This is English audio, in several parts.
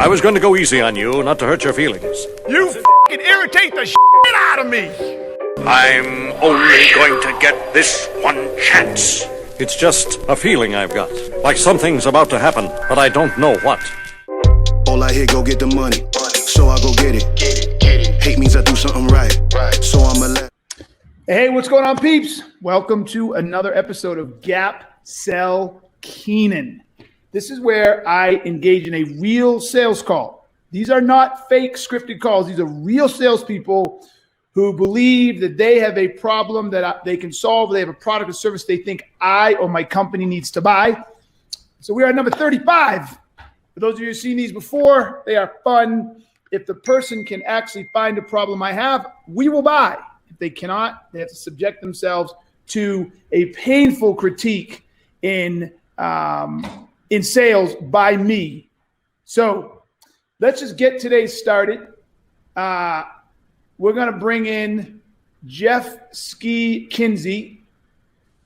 I was going to go easy on you, not to hurt your feelings. You f***ing irritate the shit out of me! I'm only going to get this one chance. It's just a feeling I've got. Like something's about to happen, but I don't know what. All I hear, go get the money. So I go get it. Hate means I do something right. So I'ma let. Hey, what's going on, peeps? Welcome to another episode of Gap Sell Keenan. This is where I engage in a real sales call. These are not fake scripted calls. These are real salespeople who believe that they have a problem that they can solve. They have a product or service they think I or my company needs to buy. So we are at number 35. For those of you who've seen these before, they are fun. If the person can actually find a problem I have, we will buy. If they cannot, they have to subject themselves to a painful critique in sales by me. So let's just get today started. We're going to bring in Jeff Ski Kinsey.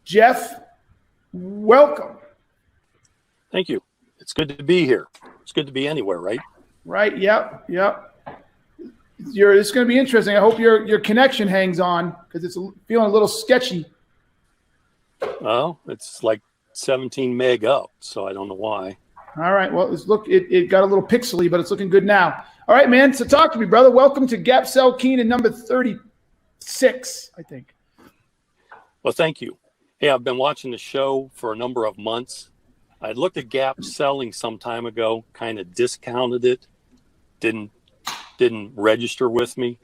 Jeff, welcome. Thank you. It's good to be here. It's good to be anywhere, right? Right. Yep. It's going to be interesting. I hope your connection hangs on because it's feeling a little sketchy. Well, it's like 17 meg up, so I don't know why. All right. Well, it got a little pixely, but it's looking good now. All right, man. So talk to me, brother. Welcome to Gap Sell Keenan number 36, I think. Well, thank you. Hey, I've been watching the show for a number of months. I looked at Gap Selling some time ago, kind of discounted it, didn't register with me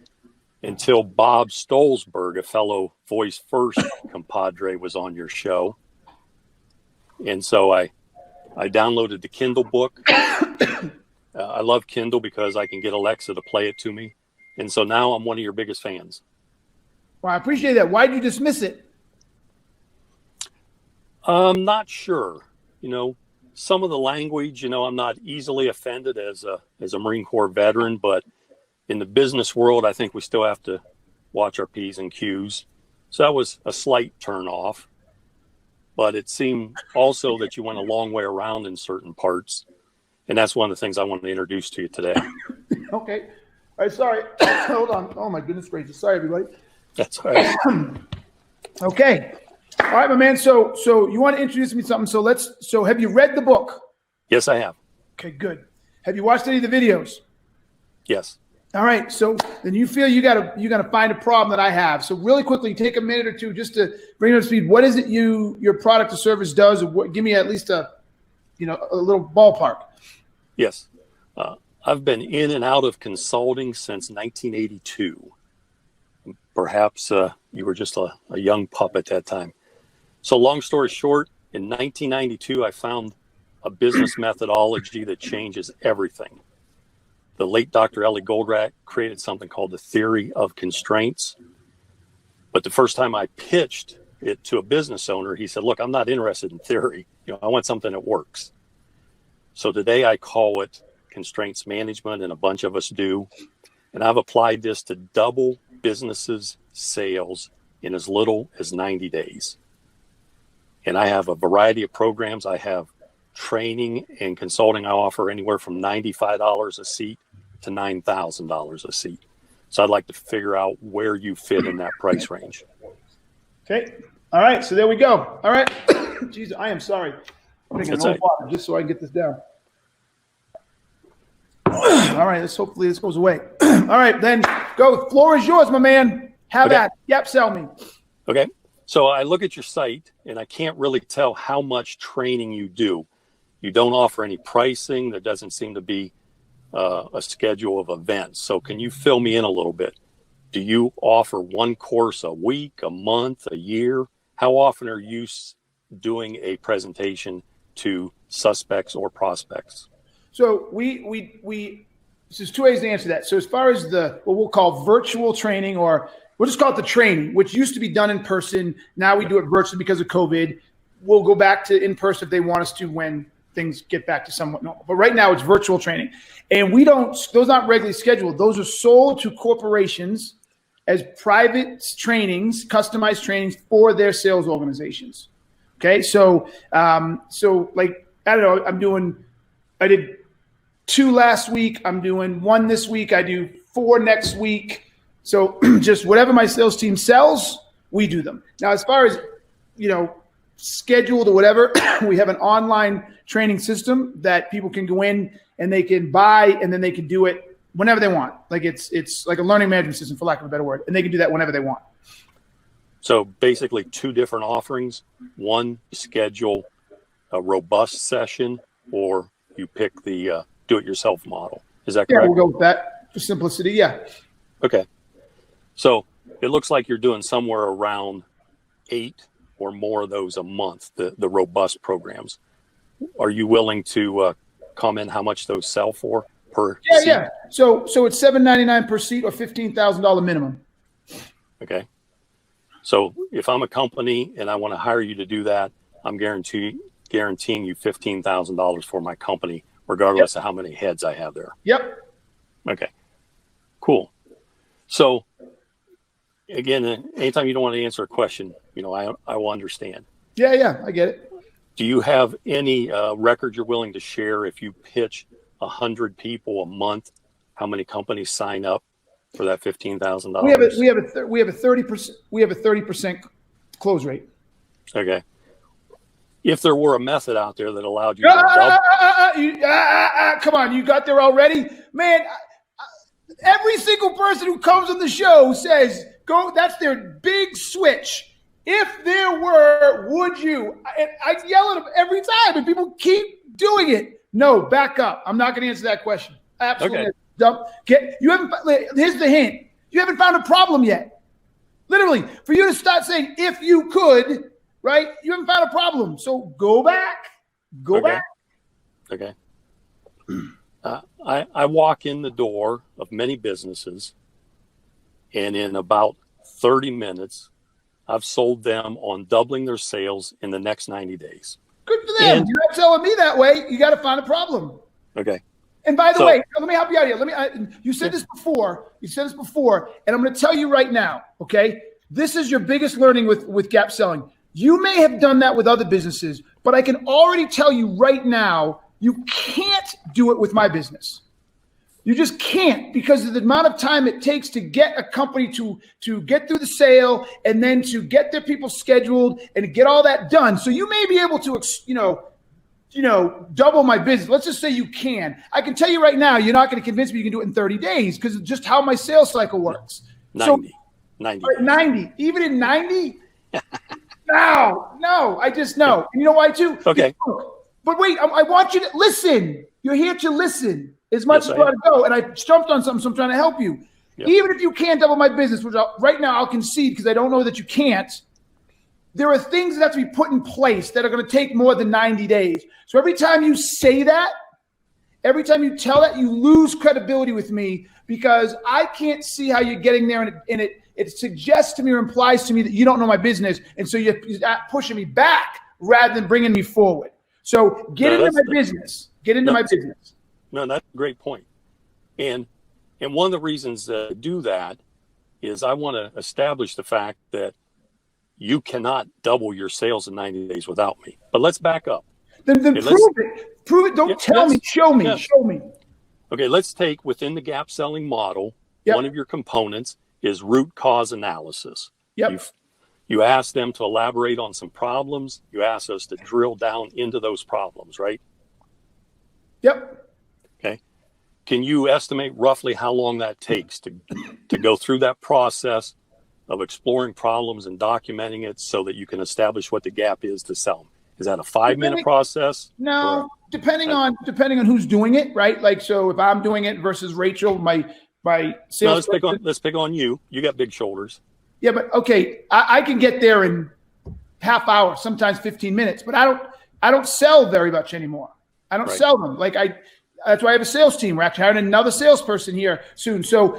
until Bob Stolzberg, a fellow Voice First compadre, was on your show. And so I downloaded the Kindle book. I love Kindle because I can get Alexa to play it to me. And so now I'm one of your biggest fans. Well, I appreciate that. Why did you dismiss it? I'm not sure. Some of the language, I'm not easily offended as a Marine Corps veteran, but in the business world, I think we still have to watch our P's and Q's. So that was a slight turn off. But it seemed also that you went a long way around in certain parts. And that's one of the things I wanted to introduce to you today. Okay. All right. Sorry. Hold on. Oh, my goodness gracious. Sorry, everybody. That's all right. Okay. All right, my man. So you want to introduce me to something. So have you read the book? Yes, I have. Okay, good. Have you watched any of the videos? Yes. All right. So then you feel you gotta find a problem that I have. So really quickly, take a minute or two just to bring you up to speed. What is it your product or service does? Or give me at least a little ballpark. Yes. I've been in and out of consulting since 1982. Perhaps you were just a young pup at that time. So long story short, in 1992, I found a business methodology that changes everything. The late Dr. Ellie Goldratt created something called the theory of constraints. But the first time I pitched it to a business owner, he said, look, I'm not interested in theory. I want something that works. So today I call it constraints management, and a bunch of us do. And I've applied this to double businesses' sales in as little as 90 days. And I have a variety of programs. I have training and consulting. I offer anywhere from $95 a seat to $9,000 a seat. So I'd like to figure out where you fit in that price range. Okay. All right. So there we go. All right. Jeez, I am sorry. I'm taking a little water just so I can get this down. All right. Hopefully this goes away. All right. Then go. The floor is yours, my man. Have at it. Yep. Sell me. Okay. So I look at your site and I can't really tell how much training you do. You don't offer any pricing. There doesn't seem to be a schedule of events. So can you fill me in a little bit? Do you offer one course a week, a month, a year? How often are you doing a presentation to suspects or prospects? So there's two ways to answer that. So as far as what we'll call virtual training, or we'll just call it the training, which used to be done in person. Now we do it virtually because of COVID. We'll go back to in person if they want us to when things get back to somewhat normal. But right now it's virtual training. And those aren't regularly scheduled. Those are sold to corporations as private trainings, customized trainings for their sales organizations. Okay. So like, I don't know, I did 2 last week. I'm doing 1 this week. I do 4 next week. So just whatever my sales team sells, we do them. Now, as far as, scheduled or whatever, we have an online training system that people can go in and they can buy, and then they can do it whenever they want. Like it's like a learning management system, for lack of a better word, and they can do that whenever they want. So basically 2 different offerings. One, schedule a robust session, or you pick the do-it-yourself model. Is that correct? Yeah, we'll go with that for simplicity. Yeah. Okay. So it looks like you're doing somewhere around 8 or more of those a month, the robust programs. Are you willing to comment how much those sell for per seat? Yeah. So it's $7.99 per seat or $15,000 minimum. Okay. So if I'm a company and I want to hire you to do that, I'm guaranteeing you $15,000 for my company, regardless of how many heads I have there. Yep. Okay. Cool. So again, anytime you don't want to answer a question, I will understand. Yeah, I get it. Do you have any record you're willing to share if you pitch 100 people a month? How many companies sign up for that $15,000? We have a 30% close rate. Okay. If there were a method out there that allowed you to double, come on, you got there already, man. Every single person who comes on the show says, "Go." That's their big switch. If there were, would you? I yell at them every time, and people keep doing it. No, back up. I'm not going to answer that question. Absolutely. Okay. Dumb. Here's the hint. You haven't found a problem yet. Literally, for you to start saying if you could, right? You haven't found a problem. So go back. Go back. Okay. I walk in the door of many businesses, and in about 30 minutes, I've sold them on doubling their sales in the next 90 days. Good for them. You're not telling me that way. You got to find a problem. Okay. And by the way, let me help you out here. You said this before. And I'm going to tell you right now, okay? This is your biggest learning with gap selling. You may have done that with other businesses, but I can already tell you right now, you can't do it with my business. You just can't, because of the amount of time it takes to get a company to get through the sale and then to get their people scheduled and to get all that done. So you may be able to, double my business. Let's just say you can. I can tell you right now, you're not going to convince me you can do it in 30 days because of just how my sales cycle works. 90. Even in 90? No, I just know. And you know why too? Okay. But wait, I want you to listen. You're here to listen as much as you want to go. And I jumped on something, so I'm trying to help you. Yep. Even if you can't double my business, which right now I'll concede because I don't know that you can't, there are things that have to be put in place that are going to take more than 90 days. So every time you say that, every time you tell that, you lose credibility with me because I can't see how you're getting there. And it suggests to me or implies to me that you don't know my business. And so you're pushing me back rather than bringing me forward. So get into my business. Get into my business. No, that's a great point. And one of the reasons that I do that is I want to establish the fact that you cannot double your sales in 90 days without me. But let's back up. Then prove it. Prove it. Don't tell me. Show me. Yeah. Show me. Okay, let's take within the gap selling model, one of your components is root cause analysis. Yep. You ask them to elaborate on some problems. You ask us to drill down into those problems, right? Yep. Okay. Can you estimate roughly how long that takes to go through that process of exploring problems and documenting it so that you can establish what the gap is to sell them? Is that a 5-minute process? No, depending on who's doing it, right? Like, so if I'm doing it versus Rachel, my sales. No, let's pick on you. You got big shoulders. Yeah, but okay, I can get there in half hour, sometimes 15 minutes, but I don't sell very much anymore. I don't sell them. That's why I have a sales team. We're actually hiring another salesperson here soon. So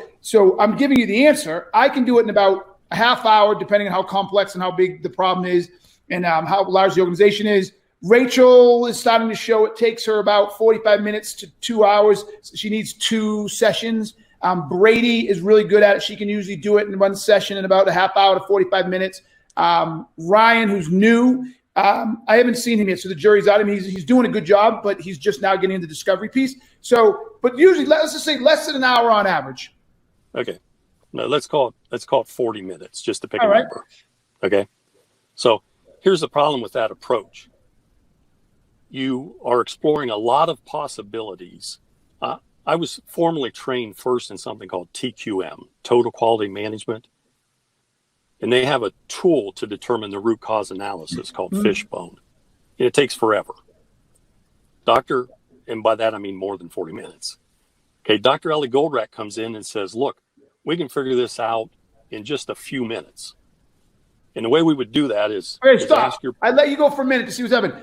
I'm giving you the answer. I can do it in about a half hour, depending on how complex and how big the problem is and how large the organization is. Rachel is starting to show it takes her about 45 minutes to 2 hours. She needs 2 sessions. Brady is really good at it. She can usually do it in one session in about a half hour to 45 minutes. Ryan, who's new, I haven't seen him yet, so the jury's out. I mean, he's doing a good job, but he's just now getting the discovery piece. So, but usually, let's just say less than an hour on average. Okay. No, let's call it 40 minutes, just to pick All a right. number. Okay. So here's the problem with that approach. You are exploring a lot of possibilities. I was formally trained first in something called TQM, Total Quality Management. And they have a tool to determine the root cause analysis called Fishbone. And it takes forever. And by that I mean more than 40 minutes. Okay, Dr. Ellie Goldrack comes in and says, look, we can figure this out in just a few minutes. And the way we would do that is... Okay, stop. I let you go for a minute to see what's happening.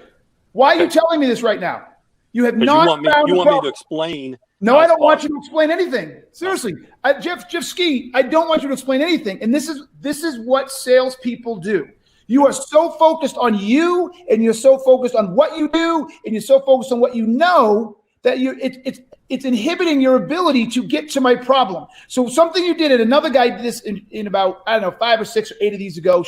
Why are you telling me this right now? You have not you want me to explain... No, I don't want you to explain anything. Seriously, Jeff Ski, I don't want you to explain anything. And this is what salespeople do. You are so focused on you, and you're so focused on what you do, and you're so focused on what you know that it's inhibiting your ability to get to my problem. So something you did, and another guy did this in about, I don't know, 5 or 6 or 8 of these ago.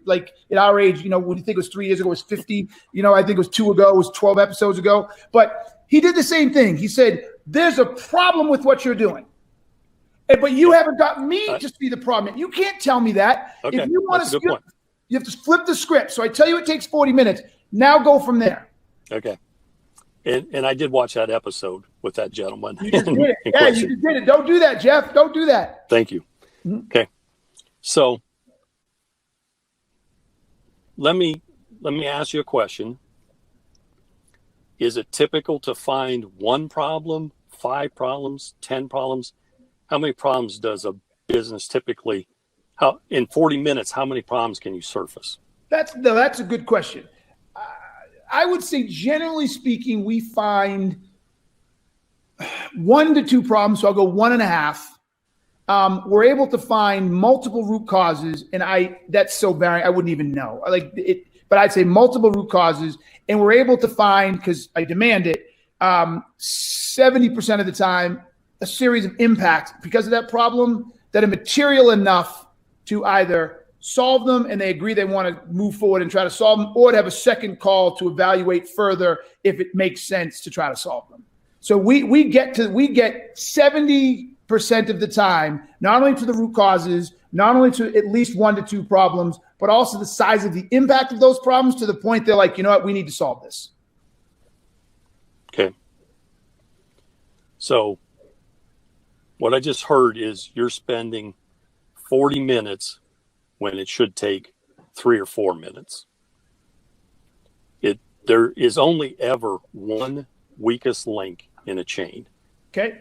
Like at our age, when you think it was 3 years ago, it was 50. I think it was 2 ago, it was 12 episodes ago. But he did the same thing. He said, there's a problem with what you're doing. But you haven't got me to see the problem. You can't tell me that. Okay, if you want that's to a good point. You have to flip the script. So I tell you it takes 40 minutes. Now go from there. Okay. And I did watch that episode with that gentleman. You just did it. Yeah, you just did it. Don't do that, Jeff. Don't do that. Thank you. Okay. So let me ask you a question. Is it typical to find 1 problem, 5 problems, 10 problems? How many problems does a business typically, in 40 minutes, how many problems can you surface? That's a good question. I would say, generally speaking, we find 1 to 2 problems. So I'll go 1.5. We're able to find multiple root causes, and that's so varying. I wouldn't even know. But I'd say multiple root causes, and we're able to find, because I demand it, 70% of the time, a series of impacts because of that problem that are material enough to either solve them and they agree they want to move forward and try to solve them, or to have a second call to evaluate further if it makes sense to try to solve them. So we get 70% of the time, not only to the root causes, not only to at least 1 to 2 problems, but also the size of the impact of those problems to the point they're like, you know what, we need to solve this. Okay. So what I just heard is you're spending 40 minutes when it should take 3 or 4 minutes. There is only ever one weakest link in a chain. Okay.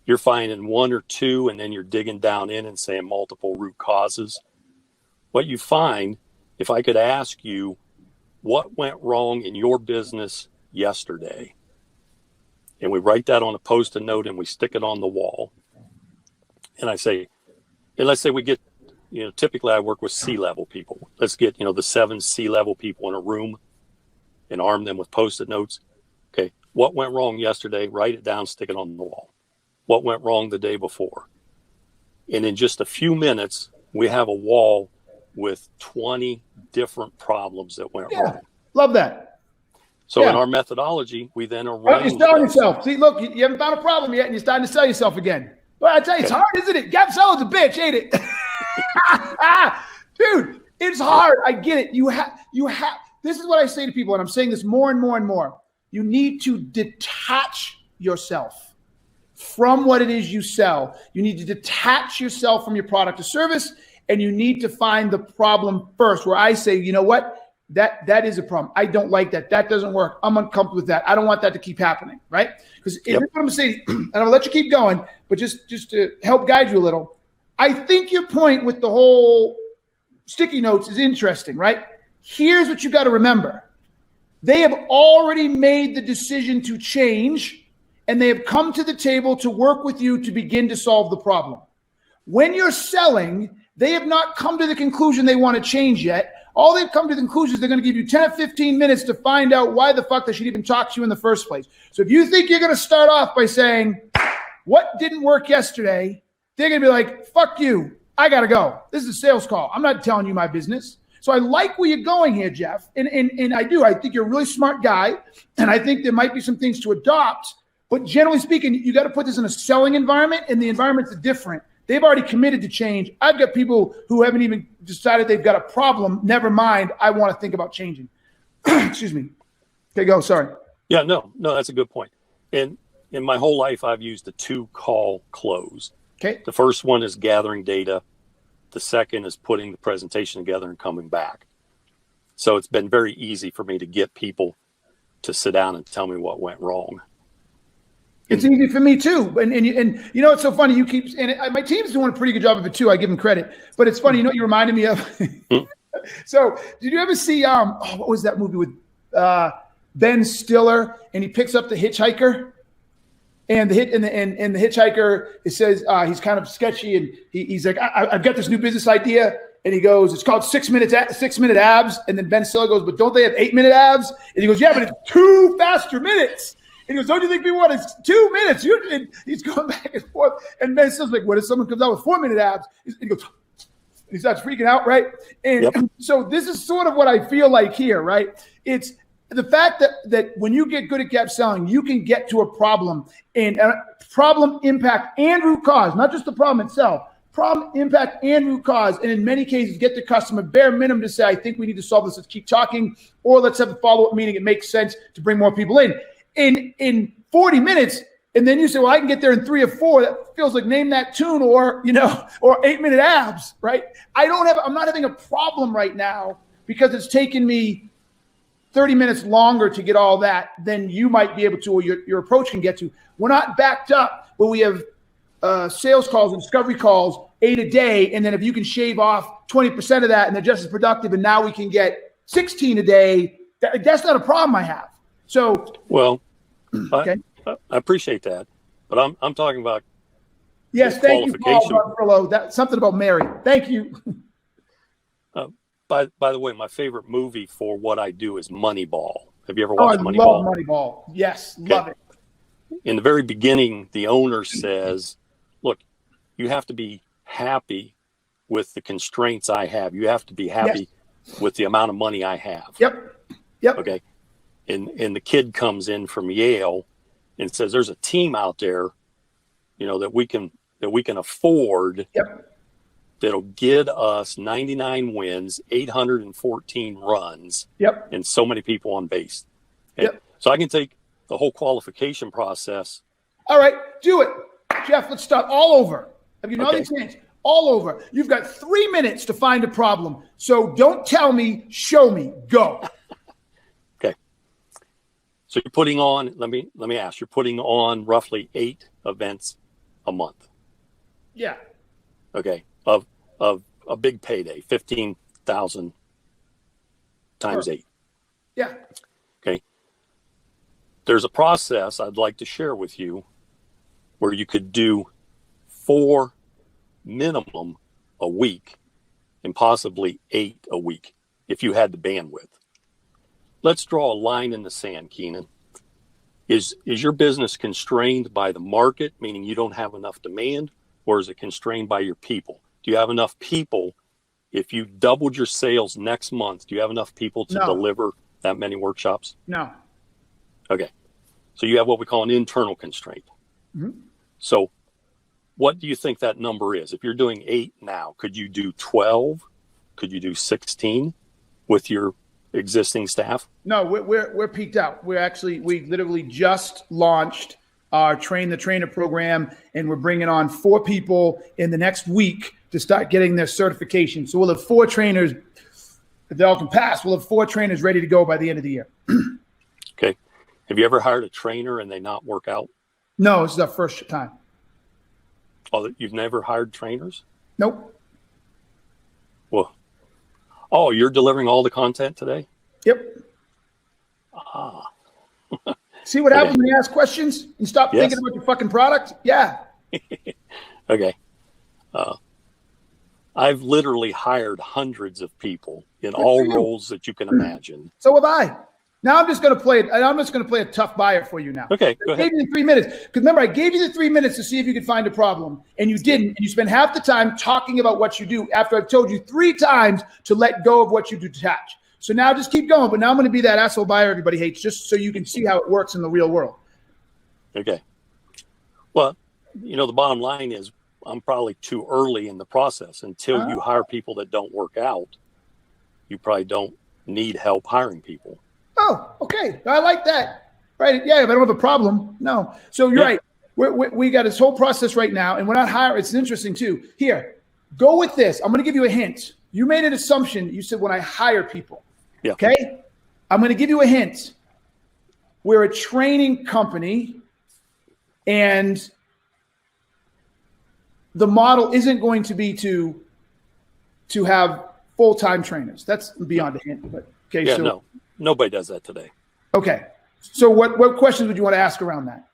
You're finding 1 or 2, and then you're digging down in and saying multiple root causes. What you find, if I could ask you, what went wrong in your business yesterday? And we write that on a Post-it note and we stick it on the wall. And let's say we get, typically I work with C-level people. Let's get, the 7 C-level people in a room and arm them with Post-it notes. Okay, what went wrong yesterday? Write it down, stick it on the wall. What went wrong the day before? And in just a few minutes, we have a wall with 20 different problems that went wrong. Love that. So in our methodology, we then arrange. You're selling yourself. See, look, you haven't found a problem yet, and you're starting to sell yourself again. Well, I tell you, it's hard, isn't it? Gap selling's a bitch, ain't it? Dude, it's hard. I get it. You have. This is what I say to people, and I'm saying this more and more and more. You need to detach yourself from what it is you sell. You need to detach yourself from your product or service, and you need to find the problem first, where I say, you know what? That is a problem. I don't like that. That doesn't work. I'm uncomfortable with that. I don't want that to keep happening, right? Because here's what I'm saying, and I'll let you keep going, but just to help guide you a little, I think your point with the whole sticky notes is interesting, right? Here's what you got to remember. They have already made the decision to change, and they have come to the table to work with you to begin to solve the problem. When you're selling, they have not come to the conclusion they want to change yet. All they've come to the conclusion is they're going to give you 10 or 15 minutes to find out why the fuck they should even talk to you in the first place. So if you think you're going to start off by saying, what didn't work yesterday? They're going to be like, fuck you. I got to go. This is a sales call. I'm not telling you my business. So I like where you're going here, Jeff. And I do. I think you're a really smart guy. And I think there might be some things to adopt. But generally speaking, you got to put this in a selling environment, and the environments are different. They've already committed to change. I've got people who haven't even decided they've got a problem. Never mind. I want to think about changing. Excuse me. Okay, go. Sorry. Yeah, no, that's a good point. And in my whole life, I've used a 2-call close. Okay. The first one is gathering data. The second is putting the presentation together and coming back. So it's been very easy for me to get people to sit down and tell me what went wrong. It's easy for me too. And you know, it's so funny. You keep, and my team's doing a pretty good job of it too. I give them credit, but it's funny. You know what you reminded me of? So did you ever see, what was that movie with Ben Stiller, and he picks up the hitchhiker, and the hitchhiker, it says he's kind of sketchy, and he's like, I've got this new business idea, and he goes, it's called 6 minute abs, and then Ben Stiller goes, but don't they have 8-minute abs? And he goes, yeah, but it's 2 faster minutes. And he goes, don't you think people want it? It's 2 minutes. And he's going back and forth, and Ben Stiller's like, what if someone comes out with 4-minute abs? He goes, he starts freaking out, right? And so this is sort of what I feel like here, right? It's the fact that when you get good at gap selling, you can get to a problem, and problem, impact, and root cause, not just the problem itself. Problem, impact, and root cause, and in many cases, get the customer bare minimum to say, I think we need to solve this. Let's keep talking, or let's have a follow-up meeting. It makes sense to bring more people in 40 minutes. And then you say, well, I can get there in 3 or 4. That feels like Name That Tune or 8-minute abs, right? I'm not having a problem right now because it's taken me 30 minutes longer to get all that than you might be able to, or your approach can get to. We're not backed up, but we have sales calls and discovery calls 8 a day. And then if you can shave off 20% of that and they're just as productive, and now we can get 16 a day, that's not a problem I have. So, well, okay. I appreciate that, but I'm talking about yes. Thank you, Paul Bartolo. That's something about Mary. Thank you. By the way, my favorite movie for what I do is Moneyball. Have you ever watched Moneyball? I love Moneyball. Yes, okay. Love it. In the very beginning, the owner says, "Look, you have to be happy with the constraints I have. You have to be happy with the amount of money I have." Yep. Okay. And the kid comes in from Yale and says, there's a team out there, that we can afford. Yep. That'll get us 99 wins, 814 runs, and so many people on base. Okay? So I can take the whole qualification process. All right, do it. Jeff, let's start all over. Have you another chance? All over. You've got 3 minutes to find a problem. So don't tell me, show me. Go. So you're putting on, let me ask, you're putting on roughly 8 events a month. Yeah. Okay. Of a big payday, 15,000 times 8. Yeah. Okay. There's a process I'd like to share with you where you could do 4 minimum a week and possibly 8 a week if you had the bandwidth. Let's draw a line in the sand, Keenan. Is your business constrained by the market, meaning you don't have enough demand, or is it constrained by your people? Do you have enough people? If you doubled your sales next month, do you have enough people to deliver that many workshops? No. Okay. So you have what we call an internal constraint. Mm-hmm. So what do you think that number is? If you're doing 8 now, could you do 12? Could you do 16 with your existing staff? No, we're peaked out. We literally just launched our Train the Trainer program, and we're bringing on 4 people in the next week to start getting their certification. So we'll have 4 trainers. If they all can pass, we'll have 4 trainers ready to go by the end of the year. Okay. Have you ever hired a trainer and they not work out? No, this is our first time. Oh, you've never hired trainers? Nope. Well, oh, you're delivering all the content today? Yep. See what happens when you ask questions and stop thinking about your fucking product? Yeah. Okay. I've literally hired hundreds of people in all roles that you can imagine. So have I. Now I'm just going to play it. I'm just going to play a tough buyer for you now. Okay, go I ahead. gave you the 3 minutes. Because remember, I gave you the 3 minutes to see if you could find a problem, and you didn't. And you spent half the time talking about what you do after I've told you 3 times to let go of what you detach. So now just keep going. But now I'm going to be that asshole buyer everybody hates, just so you can see how it works in the real world. Okay. Well, the bottom line is I'm probably too early in the process. Until you hire people that don't work out, you probably don't need help hiring people. Oh, okay. I like that. Right. Yeah, if I don't have a problem. No. So you're right. We got this whole process right now, and we're not hiring. It's interesting, too. Here, go with this. I'm going to give you a hint. You made an assumption. You said when I hire people. Yeah. Okay? I'm going to give you a hint. We're a training company, and the model isn't going to be to have full-time trainers. That's beyond a hint. But okay. Yeah, so, no. Nobody does that today. Okay. So what questions would you want to ask around that?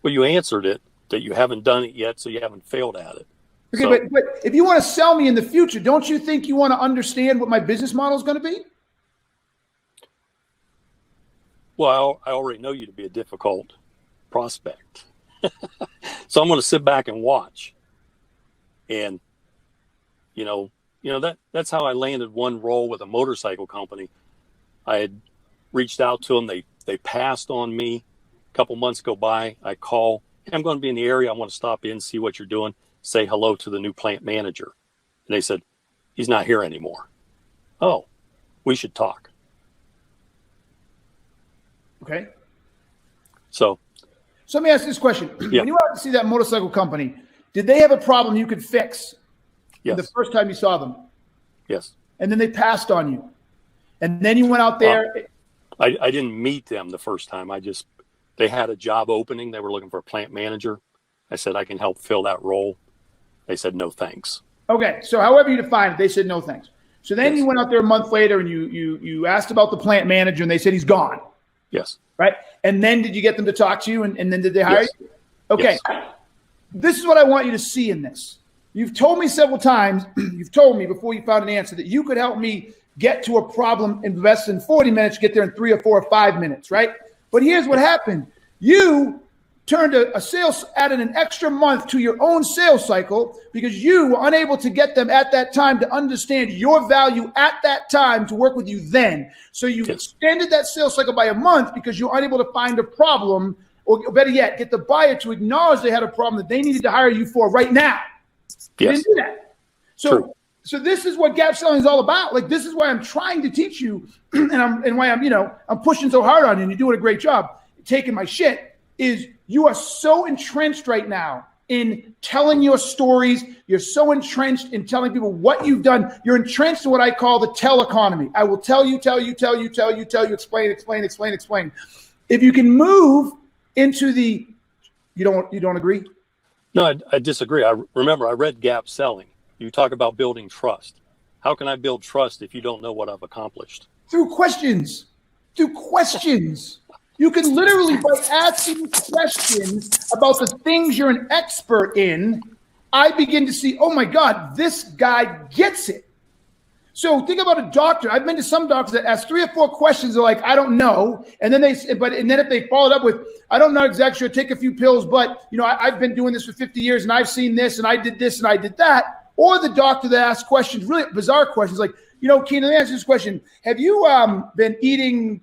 Well, you answered it, that you haven't done it yet, so you haven't failed at it. Okay, So, but if you want to sell me in the future, don't you think you want to understand what my business model is going to be? well, I already know you to be a difficult prospect. So I'm going to sit back and watch. And, that's how I landed one role with a motorcycle company. I had reached out to them. They passed on me. A couple months go by. I call. Hey, I'm going to be in the area. I want to stop in, see what you're doing, say hello to the new plant manager. And they said, he's not here anymore. Oh, we should talk. Okay. So let me ask this question. Yeah. When you went out to see that motorcycle company, did they have a problem you could fix yes, the first time you saw them? yes. And then they passed on you. And then you went out there. I didn't meet them the first time. They had a job opening. They were looking for a plant manager. I said, I can help fill that role. They said, no, thanks. Okay. So however you define it, they said no thanks. So then Yes. you went out there a month later and you asked about the plant manager and they said he's gone. Yes. Right. And then did you get them to talk to you and then did they hire Yes. you? Okay. Yes. This is what I want you to see in this. You've told me several times, you've told me before you found an answer that you could help me get to a problem in less than 40 minutes, get there in 3 or 4 or 5 minutes, right? But here's what happened. You turned added an extra month to your own sales cycle because you were unable to get them at that time to understand your value at that time to work with you then. So you extended that sales cycle by a month because you're unable to find a problem, or better yet, get the buyer to acknowledge they had a problem that they needed to hire you for right now. You Yes. didn't do that. True. So this is what gap selling is all about. Like, this is why I'm trying to teach you and why I'm pushing so hard on you and you're doing a great job taking my shit is you are so entrenched right now in telling your stories. You're so entrenched in telling people what you've done. You're entrenched in what I call the tell economy. I will tell you, explain. If you can move into the, you don't agree? No, I disagree. I read Gap Selling. You talk about building trust. How can I build trust if you don't know what I've accomplished? Through questions. You can literally, by asking questions about the things you're an expert in, I begin to see, oh my God, this guy gets it. So think about a doctor. I've been to some doctors that ask 3 or 4 questions. They're like, I don't know. And then if they followed up with, I don't know exactly sure, take a few pills, but I've been doing this for 50 years and I've seen this and I did this and I did that. Or the doctor that asks questions, really bizarre questions like, Keenan, let me ask you this question. Have you been eating,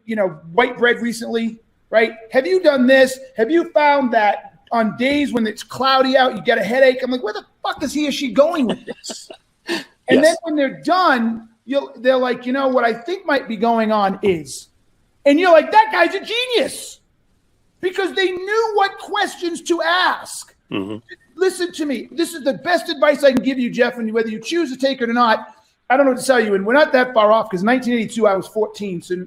white bread recently? Right? Have you done this? Have you found that on days when it's cloudy out, you get a headache? I'm like, where the fuck is he or she going with this? And then when they're done, they're like, what I think might be going on is, and you're like, that guy's a genius because they knew what questions to ask. Mm-hmm. Listen to me. This is the best advice I can give you, Jeff, and whether you choose to take it or not, I don't know what to tell you. And we're not that far off because 1982, I was 14. So,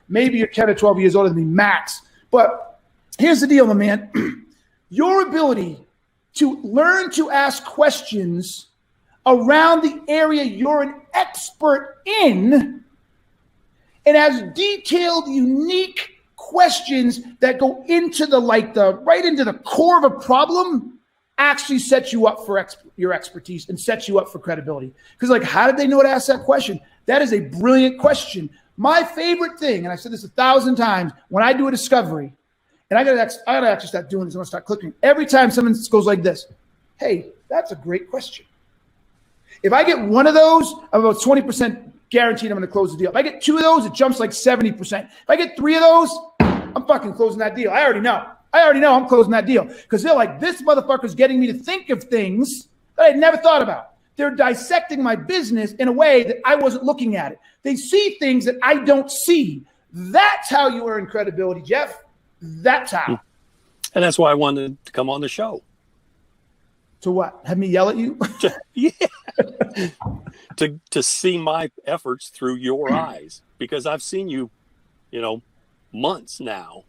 maybe you're 10 or 12 years older than me, max. But here's the deal, my man. Your ability to learn to ask questions around the area you're an expert in and has detailed, unique questions that go into right into the core of a problem actually sets you up for your expertise and sets you up for credibility. Because how did they know to ask that question? That is a brilliant question. My favorite thing, and I've said this 1,000 times, when I do a discovery, and I gotta actually start doing this. I'm gonna start clicking. Every time someone goes like this, hey, that's a great question. If I get one of those, I'm about 20% guaranteed I'm gonna close the deal. If I get 2 of those, it jumps like 70%. If I get 3 of those, I'm fucking closing that deal. I already know I'm closing that deal. Because they're like, this motherfucker's getting me to think of things that I'd never thought about. They're dissecting my business in a way that I wasn't looking at it. They see things that I don't see. That's how you earn credibility, Jeff. That's how. And that's why I wanted to come on the show. To what? Have me yell at you? Yeah. to see my efforts through your eyes, because I've seen you, months now.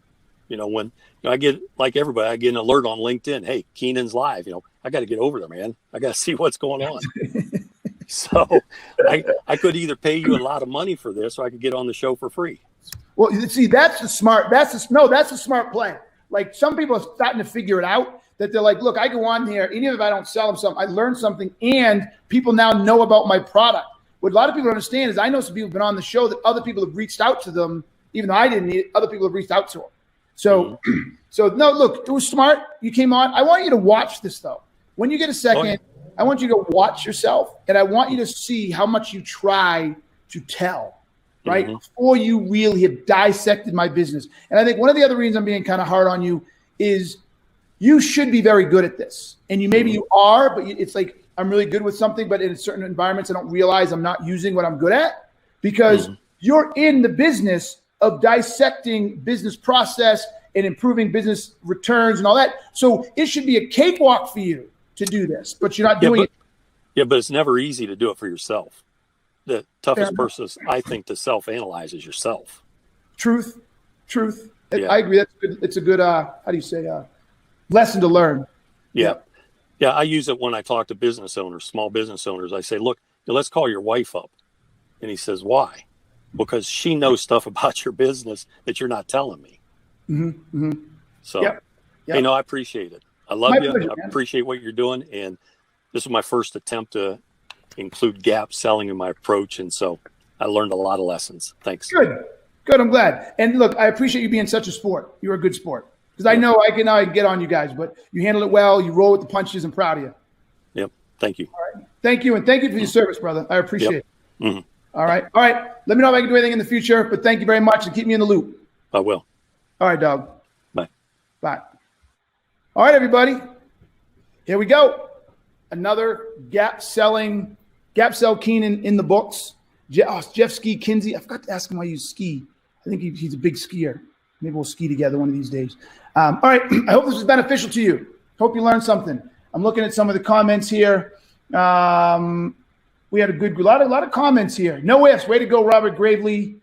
When I get, like everybody, I get an alert on LinkedIn. Hey, Keenan's live. I got to get over there, man. I got to see what's going on. So I could either pay you a lot of money for this, or I could get on the show for free. Well, see, that's the smart play. Like, some people are starting to figure it out, that they're like, look, I go on here, even if I don't sell them something, I learn something, and people now know about my product. What a lot of people understand is, I know some people have been on the show that other people have reached out to them, even though I didn't need it, other people have reached out to them. So, no, look, it was smart. You came on. I want you to watch this, though. When you get a second, I want you to watch yourself, and I want you to see how much you try to tell, right? Before you really have dissected my business. And I think one of the other reasons I'm being kind of hard on you is you should be very good at this. And maybe you are, but it's like, I'm really good with something, but in certain environments, I don't realize I'm not using what I'm good at, because you're in the business of dissecting business process and improving business returns and all that. So it should be a cakewalk for you to do this, but you're not doing it. Yeah, but it's never easy to do it for yourself. The toughest process, I think, to self-analyze is yourself. Truth. Yeah. I agree. That's good. It's a good, how do you say, lesson to learn. Yeah. Yeah, I use it when I talk to business owners, small business owners. I say, look, let's call your wife up. And he says, why? Because she knows stuff about your business that you're not telling me. So, I appreciate it. I love you. I appreciate what you're doing. And this was my first attempt to include gap selling in my approach. And so I learned a lot of lessons. Thanks. Good. I'm glad. And look, I appreciate you being such a sport. You're a good sport. Because I know I can get on you guys, but you handle it well. You roll with the punches. I'm proud of you. Yep. Thank you. All right. Thank you. And thank you for your service, brother. I appreciate it. All right. Let me know if I can do anything in the future, but thank you very much, and keep me in the loop. I will. All right, dog. Bye. All right, everybody. Here we go. Another gap sell Keenan in the books. Jeff Ski Kinsey. I forgot to ask him why you ski. I think he's a big skier. Maybe we'll ski together one of these days. All right. I hope this was beneficial to you. Hope you learned something. I'm looking at some of the comments here. We had a lot of comments here. No ifs. Way to go, Robert Gravely.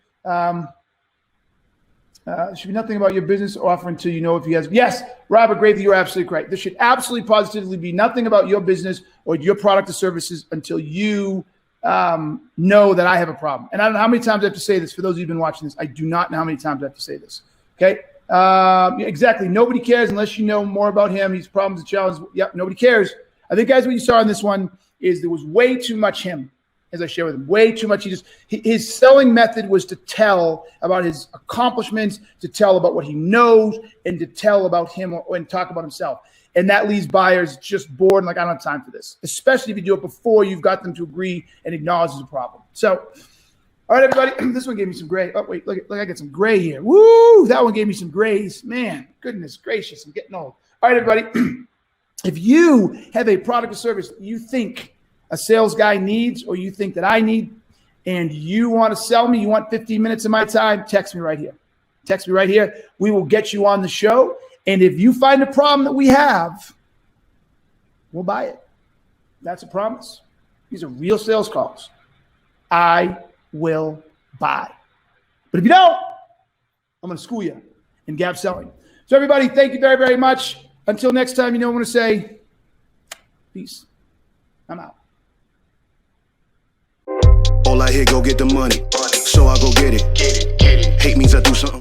Should be nothing about your business offer until you know if he has. Yes, Robert Gravely, you're absolutely correct. There should absolutely positively be nothing about your business or your product or services until you know that I have a problem. And I don't know how many times I have to say this. For those of you who've been watching this, I do not know how many times I have to say this. Okay? Exactly. Nobody cares unless you know more about him. He's problems and challenges. Yep, nobody cares. I think, guys, what you saw on this one is there was way too much him, as I shared with him. Way too much. His selling method was to tell about his accomplishments, to tell about what he knows, and to tell about him and talk about himself. And that leaves buyers just bored and like, I don't have time for this, especially if you do it before you've got them to agree and acknowledge it's a problem. So, all right, everybody, this one gave me some gray. Oh, wait, look, I got some gray here. Woo, that one gave me some grays. Man, goodness gracious, I'm getting old. All right, everybody, if you have a product or service you think a sales guy needs or you think that I need and you want to sell me, you want 15 minutes of my time, text me right here. Text me right here. We will get you on the show. And if you find a problem that we have, we'll buy it. That's a promise. These are real sales calls. I will buy. But if you don't, I'm going to school you in gap selling. So everybody, thank you very, very much. Until next time, you know what I'm going to say. Peace. I'm out. All I hear, go get the money. So I go get it. Hate means I do something.